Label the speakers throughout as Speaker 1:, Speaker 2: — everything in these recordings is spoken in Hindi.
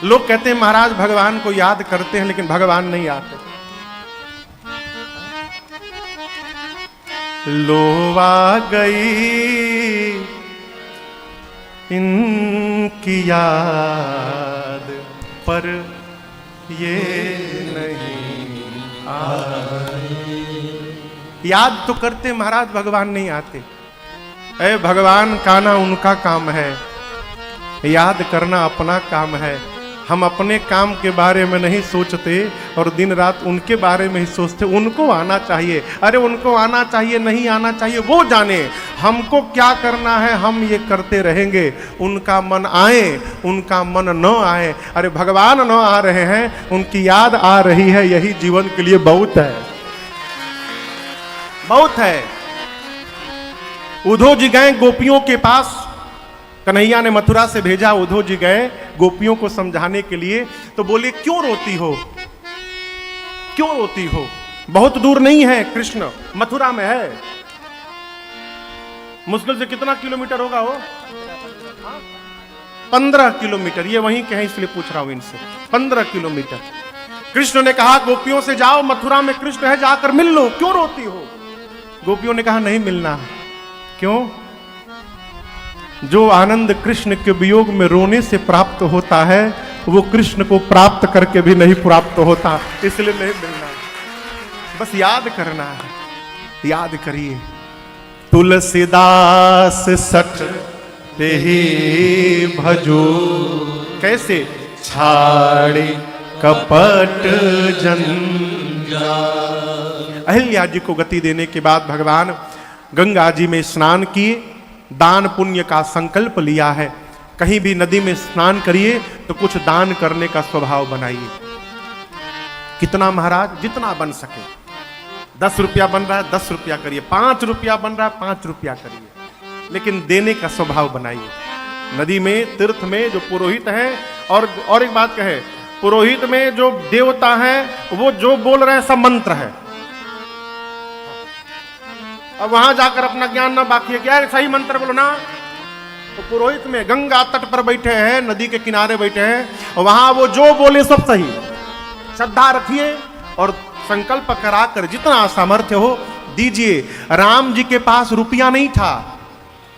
Speaker 1: लोग कहते हैं महाराज भगवान को याद करते हैं लेकिन भगवान नहीं आते। लो आ गई इनकी याद पर ये नहीं आए। याद तो करते महाराज, भगवान नहीं आते। ऐ भगवान का ना उनका काम है, याद करना अपना काम है। हम अपने काम के बारे में नहीं सोचते और दिन रात उनके बारे में ही सोचते। उनको आना चाहिए, अरे उनको आना चाहिए, नहीं आना चाहिए वो जाने। हमको क्या करना है हम ये करते रहेंगे। उनका मन आए, उनका मन न आए। अरे भगवान न आ रहे हैं, उनकी याद आ रही है, यही जीवन के लिए बहुत है, बहुत है। उद्धव जी गए गोपियों के पास, कन्हैया ने मथुरा से भेजा, उद्धव जी गए गोपियों को समझाने के लिए। तो बोले क्यों रोती हो, क्यों रोती हो? बहुत दूर नहीं है, कृष्ण मथुरा में है। मुश्किल से कितना किलोमीटर होगा वो? 15 किलोमीटर। ये वहीं के हैं इसलिए पूछ रहा हूं इनसे। 15 किलोमीटर। कृष्ण ने कहा गोपियों से जाओ, मथुरा में कृष्ण है, जाकर मिल लो, क्यों रोती हो? गोपियों ने कहा नहीं मिलना। क्यों? जो आनंद कृष्ण के वियोग में रोने से प्राप्त होता है वो कृष्ण को प्राप्त करके भी नहीं प्राप्त होता, इसलिए नहीं मिलना। बस याद करना है, याद करिए। तुलसीदास सठ ही भजो, कैसे? छाड़ी कपट जंजाल। अहिल्या जी को गति देने के बाद भगवान गंगा जी में स्नान किए, दान पुण्य का संकल्प लिया है। कहीं भी नदी में स्नान करिए तो कुछ दान करने का स्वभाव बनाइए। कितना महाराज? जितना बन सके। 10 रुपया बन रहा है 10 रुपया करिए, 5 रुपया बन रहा है 5 रुपया करिए, लेकिन देने का स्वभाव बनाइए। नदी में, तीर्थ में जो पुरोहित हैं, और एक बात कहे, पुरोहित में जो देवता हैं वो जो बोल रहे हैं सब मंत्र है। अब वहां जाकर अपना ज्ञान ना बाकी है, क्या है सही मंत्र बोलो ना। तो पुरोहित में गंगा तट पर बैठे हैं, नदी के किनारे बैठे हैं, वहां वो जो बोले सब सही। श्रद्धा रखिए और संकल्प कराकर जितना सामर्थ्य हो दीजिए। राम जी के पास रुपया नहीं था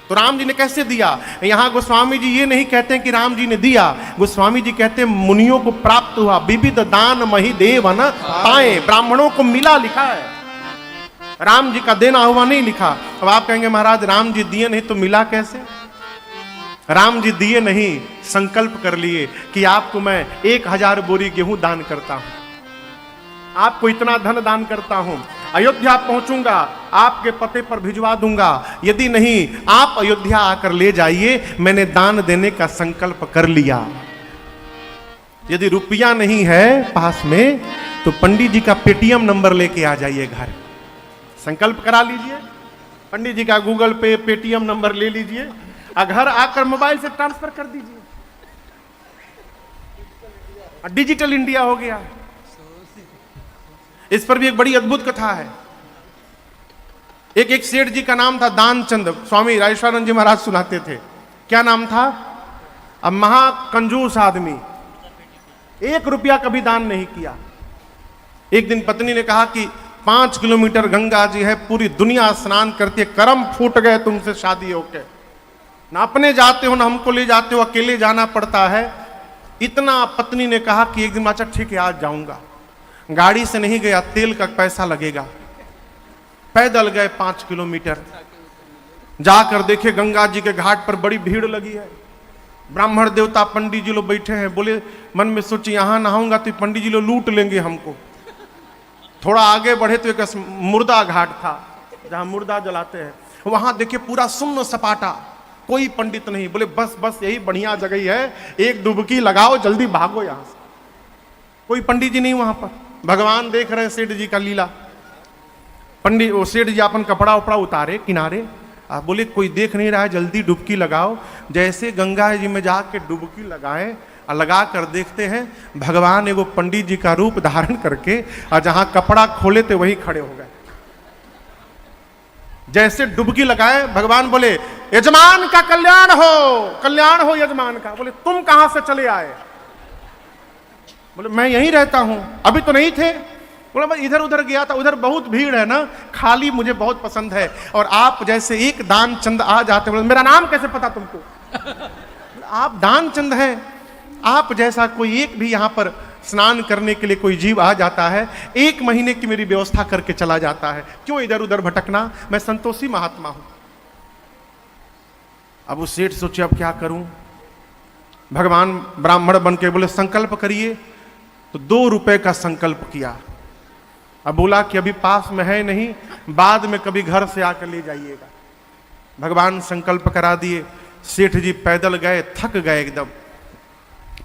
Speaker 1: तो राम जी ने कैसे दिया? यहां गोस्वामी जी ये नहीं कहते कि राम जी ने दिया, गोस्वामी जी कहते हैं मुनियों को प्राप्त हुआ, विविध दान मही देव न पाए। ब्राह्मणों को मिला लिखा है, राम जी का देना हुआ नहीं लिखा। अब आप कहेंगे महाराज राम जी दिए नहीं तो मिला कैसे? राम जी दिए नहीं, संकल्प कर लिए कि आपको मैं 1000 बोरी गेहूं दान करता हूं, आपको इतना धन दान करता हूं, अयोध्या पहुंचूंगा आपके पते पर भिजवा दूंगा, यदि नहीं आप अयोध्या आकर ले जाइए, मैंने दान देने का संकल्प कर लिया। यदि रुपया नहीं है पास में तो पंडित जी का पेटीएम नंबर लेके आ जाइए घर, संकल्प करा लीजिए, पंडित जी का गूगल पे पेटीएम नंबर ले लीजिए, घर आकर मोबाइल से ट्रांसफर कर दीजिए। डिजिटल इंडिया हो गया। इस पर भी एक बड़ी अद्भुत कथा है। एक सेठ जी का नाम था दानचंद, स्वामी राजेश्वरानंद जी महाराज सुनाते थे। क्या नाम था? अब महाकंजूस आदमी, 1 रुपया कभी दान नहीं किया। एक दिन पत्नी ने कहा कि 5 किलोमीटर गंगा जी है, पूरी दुनिया स्नान करती है, कर्म फूट गए तुमसे शादी होके, ना अपने जाते हो ना हमको ले जाते हो, अकेले जाना पड़ता है। इतना पत्नी ने कहा कि एक दिन अच्छा ठीक है आज जाऊंगा। गाड़ी से नहीं गया, तेल का पैसा लगेगा। पैदल गए 5 किलोमीटर, जाकर देखे गंगा जी के घाट पर बड़ी भीड़ लगी है, ब्राह्मण देवता पंडित जी लोग बैठे हैं। बोले मन में सोचे यहां नहाऊंगा तो पंडित जी लोग लूट लेंगे हमको। थोड़ा आगे बढ़े तो एक मुर्दा घाट था जहां मुर्दा जलाते हैं, वहां देखे पूरा सुन्न सपाटा, कोई पंडित नहीं। बोले बस बस यही बढ़िया जगह है, एक डुबकी लगाओ जल्दी भागो यहां से। कोई पंडित जी नहीं वहां पर। भगवान देख रहे हैं सेठ जी का लीला। पंडित वो सेठ जी अपन कपड़ा उपड़ा उतारे किनारे, बोले कोई देख नहीं रहा है, जल्दी डुबकी लगाओ। जैसे गंगा जी में जाके डुबकी लगाए, लगा कर देखते हैं भगवान एगो पंडित जी का रूप धारण करके, और जहां कपड़ा खोले थे वही खड़े हो गए। जैसे डुबकी लगाए भगवान बोले यजमान का कल्याण हो यजमान का। बोले तुम कहां से चले आए? बोले मैं यहीं रहता हूं, अभी तो नहीं थे। बोला मैं इधर उधर गया था, उधर बहुत भीड़ है ना, खाली मुझे बहुत पसंद है, और आप जैसे एक दान चंद आ जाते। बोले मेरा नाम कैसे पता तुमको? आप दान चंद हैं, आप जैसा कोई एक भी यहां पर स्नान करने के लिए कोई जीव आ जाता है, 1 महीने की मेरी व्यवस्था करके चला जाता है, क्यों इधर उधर भटकना, मैं संतोषी महात्मा हूं। अब उस सेठ सोचे अब क्या करूं। भगवान ब्राह्मण बन के बोले संकल्प करिए, तो 2 रुपए का संकल्प किया। अब बोला कि अभी पास में है नहीं, बाद में कभी घर से आकर ले जाइएगा। भगवान संकल्प करा दिए। सेठ जी पैदल गए, थक गए एकदम।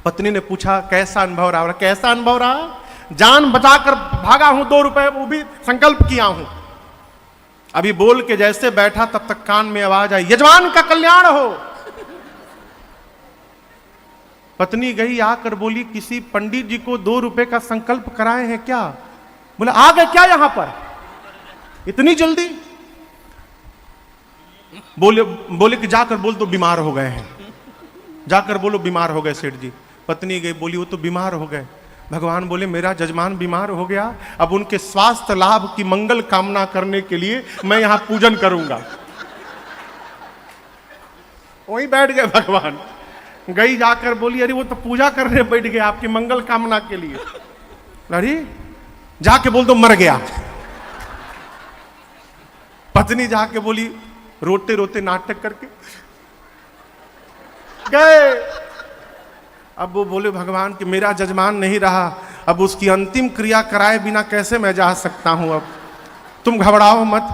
Speaker 1: पत्नी ने पूछा कैसा अनुभव रहा? कैसा अनुभव रहा? जान बचाकर भागा हूं, 2 रुपए वो भी संकल्प किया हूं। अभी बोल के जैसे बैठा तब तक कान में आवाज आई, यजमान का कल्याण हो। पत्नी गई, आकर बोली किसी पंडित जी को 2 रुपए का संकल्प कराए हैं क्या? बोला आ गए क्या यहां पर इतनी जल्दी? बोले कि जाकर बोल तो बीमार हो गए हैं, जाकर बोलो बीमार हो गए सेठ जी। पत्नी गई, बोली वो तो बीमार हो गए। भगवान बोले मेरा जजमान बीमार हो गया, अब उनके स्वास्थ्य लाभ की मंगल कामना करने के लिए मैं यहां पूजन करूंगा। वहीं बैठ गए भगवान। गई जाकर बोली अरे वो तो पूजा करने बैठ गए आपकी मंगल कामना के लिए। अरे जाके बोल दो मर गया। पत्नी जाके बोली रोते रोते नाटक करके गए। अब वो बोले भगवान कि मेरा जजमान नहीं रहा, अब उसकी अंतिम क्रिया कराए बिना कैसे मैं जा सकता हूं, अब तुम घबराओ मत।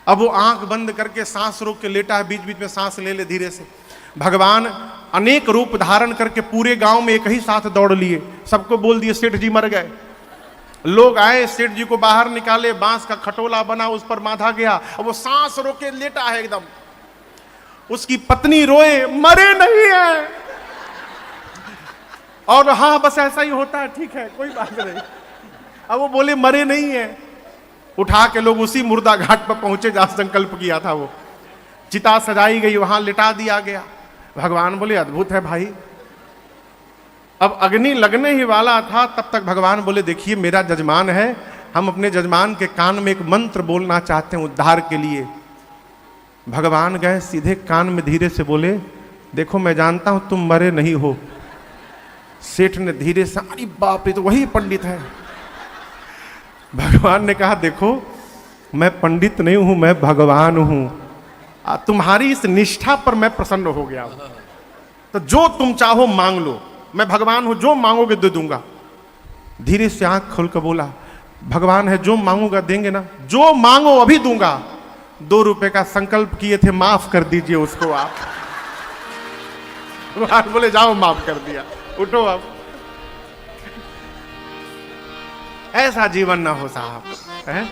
Speaker 1: अब वो आंख बंद करके सांस रोक के लेटा है, बीच बीच में सांस ले ले धीरे से। भगवान अनेक रूप धारण करके पूरे गांव में एक ही साथ दौड़ लिए, सबको बोल दिए सेठ जी मर गए। लोग आए, सेठ जी को बाहर निकाले, बांस का खटोला बना, उस पर बांधा गया, अब वो सांस रोके लेटा है एकदम। उसकी पत्नी रोए मरे नहीं है, और हाँ बस ऐसा ही होता है, ठीक है कोई बात नहीं। अब वो बोले मरे नहीं है। उठा के लोग उसी मुर्दा घाट पर पहुंचे जहां संकल्प किया था। वो चिता सजाई गई, वहां लिटा दिया गया। भगवान बोले अद्भुत है भाई। अब अग्नि लगने ही वाला था, तब तक भगवान बोले देखिए मेरा जजमान है, हम अपने जजमान के कान में एक मंत्र बोलना चाहते हैं उद्धार के लिए। भगवान गए सीधे कान में धीरे से बोले देखो मैं जानता हूं तुम मरे नहीं हो। सेठ ने धीरे से, अरे बाप रे तो वही पंडित है। भगवान ने कहा देखो मैं पंडित नहीं हूं, मैं भगवान हूं, तुम्हारी इस निष्ठा पर मैं प्रसन्न हो गया हूं, तो जो तुम चाहो मांग लो, मैं भगवान हूं, जो मांगोगे दे दूंगा। धीरे से आंख खोल कर बोला भगवान है, जो मांगूंगा देंगे ना? जो मांगो अभी दूंगा। 2 रुपए का संकल्प किए थे, माफ कर दीजिए उसको आप। भगवान बोले जाओ माफ कर दिया, उठो अब। ऐसा जीवन ना हो साहब, है?